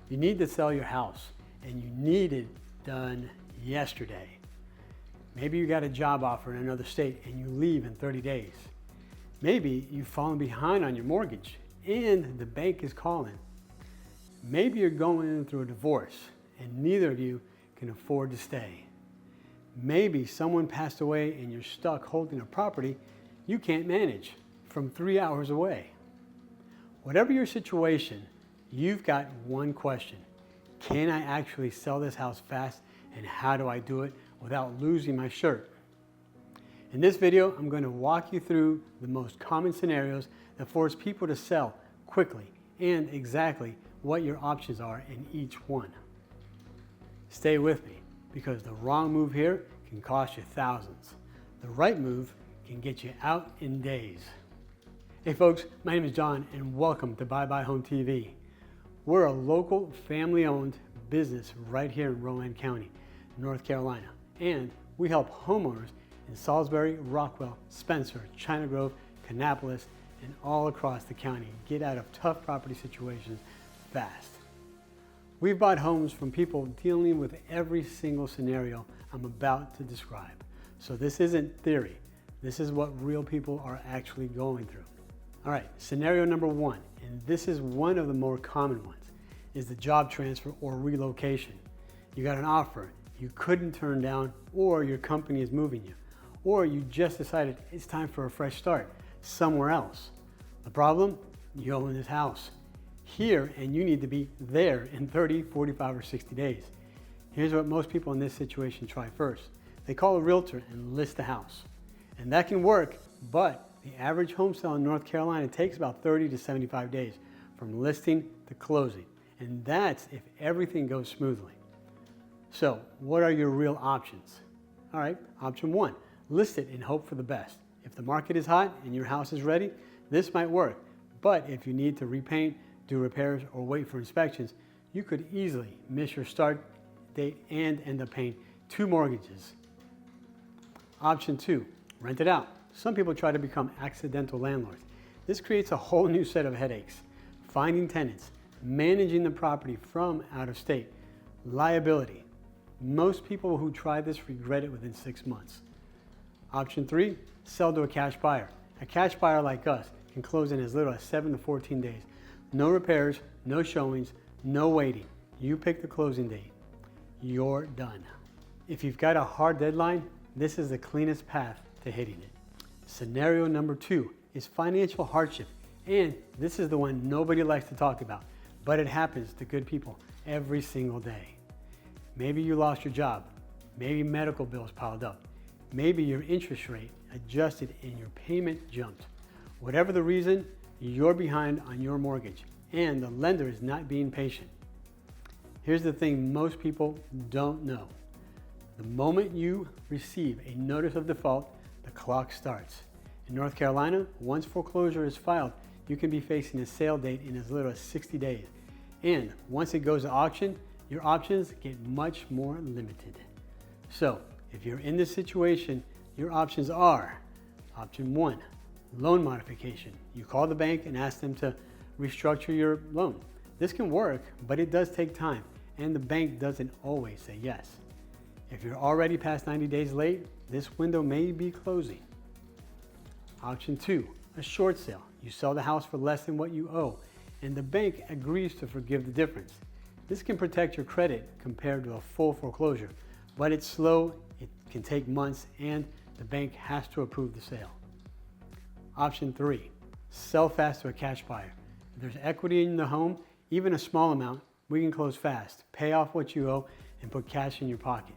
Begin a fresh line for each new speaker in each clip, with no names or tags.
You need to sell your house, and you need it done yesterday. Maybe you got a job offer in another state and you leave in 30 days. Maybe you've fallen behind on your mortgage and the bank is calling. Maybe you're going through a divorce and neither of you can afford to stay. Maybe someone passed away and you're stuck holding a property you can't manage from 3 hours away. Whatever your situation, you've got one question. Can I actually sell this house fast, and how do I do it without losing my shirt? In this video, I'm going to walk you through the most common scenarios that force people to sell quickly and exactly what your options are in each one. Stay with me, because the wrong move here can cost you thousands. The right move can get you out in days. Hey folks, my name is John and welcome to Buy Buy Home TV. We're a local family-owned business right here in Rowan County, North Carolina, and we help homeowners in Salisbury, Rockwell, Spencer, China Grove, Kannapolis, and all across the county get out of tough property situations fast. We've bought homes from people dealing with every single scenario I'm about to describe. So this isn't theory. This is what real people are actually going through. All right, scenario number one, and this is one of the more common ones, is the job transfer or relocation. You got an offer you couldn't turn down, or your company is moving you, or you just decided it's time for a fresh start somewhere else. The problem? You own this house here and you need to be there in 30, 45, or 60 days. Here's what most people in this situation try first. They call a realtor and list the house. And that can work, but the average home sale in North Carolina takes about 30 to 75 days from listing to closing. And that's if everything goes smoothly. So what are your real options? All right, option one, list it and hope for the best. If the market is hot and your house is ready, this might work. But if you need to repaint, do repairs, or wait for inspections, you could easily miss your start date and end up paying 2 mortgages. Option two, rent it out. Some people try to become accidental landlords. This creates a whole new set of headaches. Finding tenants, managing the property from out of state, liability. Most people who try this regret it within 6 months. Option three, sell to a cash buyer. A cash buyer like us can close in as little as 7 to 14 days. No repairs, no showings, no waiting. You pick the closing date. You're done. If you've got a hard deadline, this is the cleanest path to hitting it. Scenario number two is financial hardship, and this is the one nobody likes to talk about, but it happens to good people every single day. Maybe you lost your job, maybe medical bills piled up, maybe your interest rate adjusted and your payment jumped. Whatever the reason, you're behind on your mortgage and the lender is not being patient. Here's the thing most people don't know. The moment you receive a notice of default, the clock starts. In North Carolina, once foreclosure is filed, you can be facing a sale date in as little as 60 days. And once it goes to auction, your options get much more limited. So if you're in this situation, your options are: option one, loan modification. You call the bank and ask them to restructure your loan. This can work, but it does take time, and the bank doesn't always say yes. If you're already past 90 days late, this window may be closing. Option two, a short sale. You sell the house for less than what you owe, and the bank agrees to forgive the difference. This can protect your credit compared to a full foreclosure, but it's slow, it can take months, and the bank has to approve the sale. Option three, sell fast to a cash buyer. If there's equity in the home, even a small amount, we can close fast, pay off what you owe, and put cash in your pocket.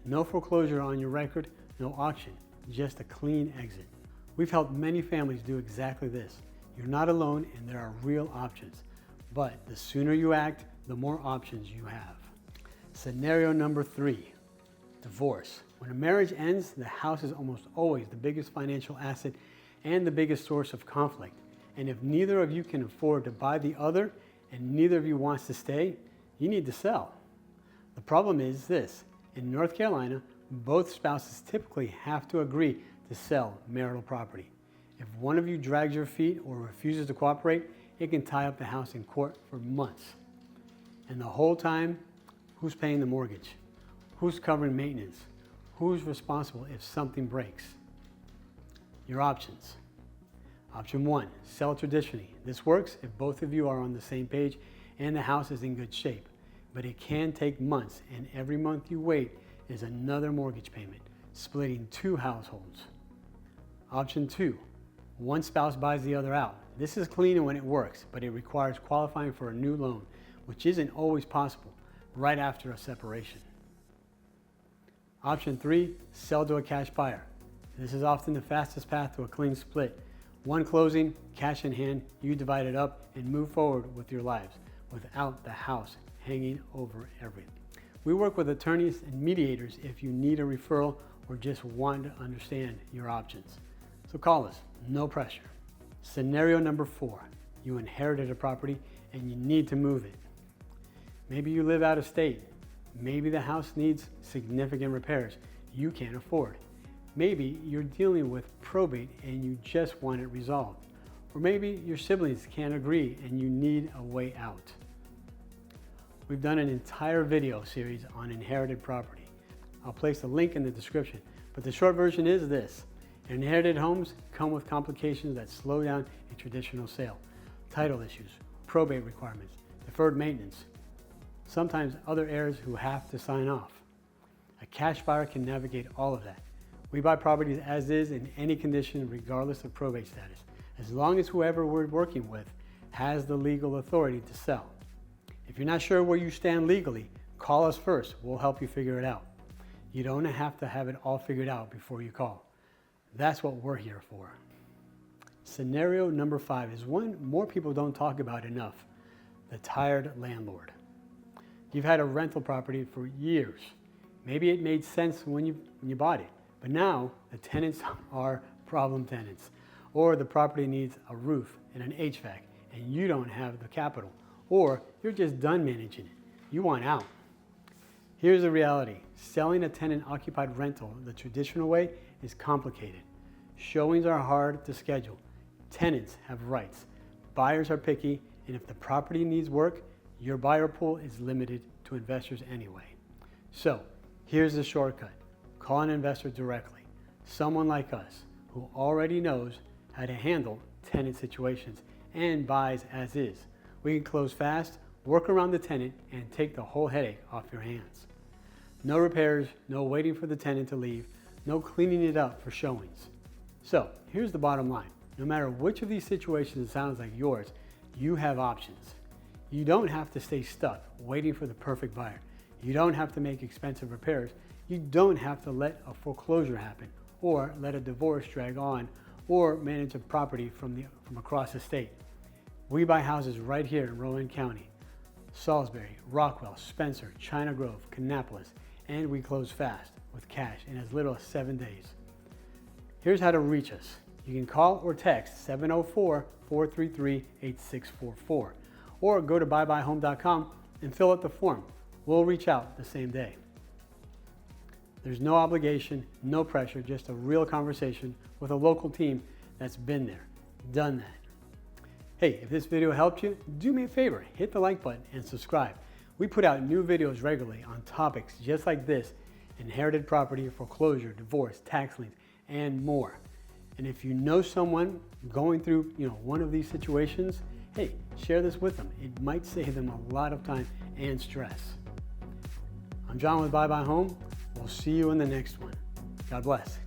No foreclosure on your record, no auction, just a clean exit. We've helped many families do exactly this. You're not alone and there are real options, but the sooner you act, the more options you have. Scenario number three, divorce. When a marriage ends, the house is almost always the biggest financial asset and the biggest source of conflict. And if neither of you can afford to buy the other and neither of you wants to stay, you need to sell. The problem is this: in North Carolina, both spouses typically have to agree to sell marital property. If one of you drags your feet or refuses to cooperate, it can tie up the house in court for months. And the whole time, who's paying the mortgage? Who's covering maintenance? Who's responsible if something breaks? Your options. Option 1, sell traditionally. This works if both of you are on the same page and the house is in good shape. But it can take months, and every month you wait is another mortgage payment, splitting 2 households. Option 2, one spouse buys the other out. This is clean when it works, but it requires qualifying for a new loan, which isn't always possible right after a separation. Option 3, sell to a cash buyer. This is often the fastest path to a clean split. One closing, cash in hand, you divide it up and move forward with your lives without the house hanging over everything. We work with attorneys and mediators if you need a referral or just want to understand your options. So call us, no pressure. Scenario number 4, you inherited a property and you need to move it. Maybe you live out of state. Maybe the house needs significant repairs you can't afford. Maybe you're dealing with probate and you just want it resolved. Or maybe your siblings can't agree and you need a way out. We've done an entire video series on inherited property. I'll place a link in the description, but the short version is this. Inherited homes come with complications that slow down a traditional sale. Title issues, probate requirements, deferred maintenance, sometimes other heirs who have to sign off. A cash buyer can navigate all of that. We buy properties as is in any condition regardless of probate status, as long as whoever we're working with has the legal authority to sell. If you're not sure where you stand legally, call us first. We'll help you figure it out. You don't have to have it all figured out before you call. That's what we're here for. Scenario number 5 is one more people don't talk about enough: the tired landlord. You've had a rental property for years. Maybe it made sense when you bought it, but now the tenants are problem tenants, or the property needs a roof and an HVAC and you don't have the capital, or you're just done managing it. You want out. Here's the reality. Selling a tenant-occupied rental the traditional way is complicated. Showings are hard to schedule. Tenants have rights. Buyers are picky, and if the property needs work, your buyer pool is limited to investors anyway. So, here's the shortcut. Call an investor directly. Someone like us who already knows how to handle tenant situations and buys as is. We can close fast, work around the tenant, and take the whole headache off your hands. No repairs, no waiting for the tenant to leave, no cleaning it up for showings. So here's the bottom line. No matter which of these situations sounds like yours, you have options. You don't have to stay stuck waiting for the perfect buyer. You don't have to make expensive repairs. You don't have to let a foreclosure happen or let a divorce drag on or manage a property from across the state. We buy houses right here in Rowan County, Salisbury, Rockwell, Spencer, China Grove, Kannapolis, and we close fast with cash in as little as 7 days. Here's how to reach us. You can call or text 704-433-8644 or go to buybuyhome.com and fill out the form. We'll reach out the same day. There's no obligation, no pressure, just a real conversation with a local team that's been there, done that. Hey, if this video helped you, do me a favor, hit the like button and subscribe. We put out new videos regularly on topics just like this: inherited property, foreclosure, divorce, tax liens, and more. And if you know someone going through one of these situations, hey, share this with them. It might save them a lot of time and stress. I'm John with Buy By Home. We'll see you in the next one. God bless.